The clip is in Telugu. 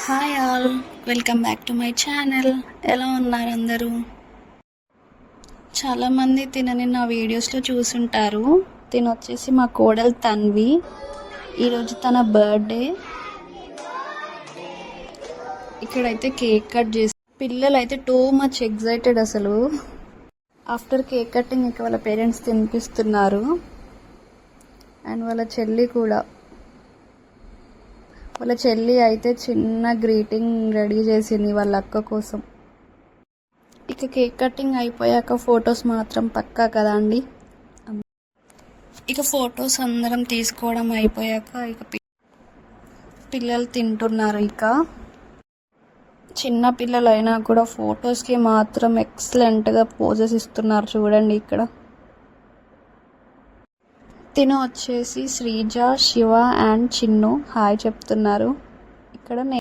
Hi all, welcome back to my channel. ఎలా ఉన్నారు అందరూ? చాలామంది తినని నా వీడియోస్లో చూసుంటారు. తిను వచ్చేసి మా కోడలు తన్వి. ఈరోజు తన బర్త్డే. ఇక్కడైతే కేక్ కట్ చేసి పిల్లలు అయితే టూ మచ్ ఎగ్జైటెడ్ అసలు. ఆఫ్టర్ కేక్ కటింగ్ ఇక వాళ్ళ పేరెంట్స్ తినిపిస్తున్నారు. అండ్ వాళ్ళ చెల్లి కూడా. వాళ్ళ చెల్లి అయితే చిన్న గ్రీటింగ్ రెడీ చేసింది వాళ్ళ అక్క కోసం. ఇక కేక్ కటింగ్ అయిపోయాక ఫొటోస్ మాత్రం పక్కా కదా అండి. ఇక ఫొటోస్ అందరం తీసుకోవడం అయిపోయాక ఇక పిల్లలు తింటున్నారు. ఇక చిన్న పిల్లలైనా కూడా ఫొటోస్కి మాత్రం ఎక్సలెంట్గా పోజెస్ ఇస్తున్నారు చూడండి. ఇక్కడ తిను వచ్చేసి శ్రీజ, శివ అండ్ చిన్ను హాయ్ చెప్తున్నారు. ఇక్కడ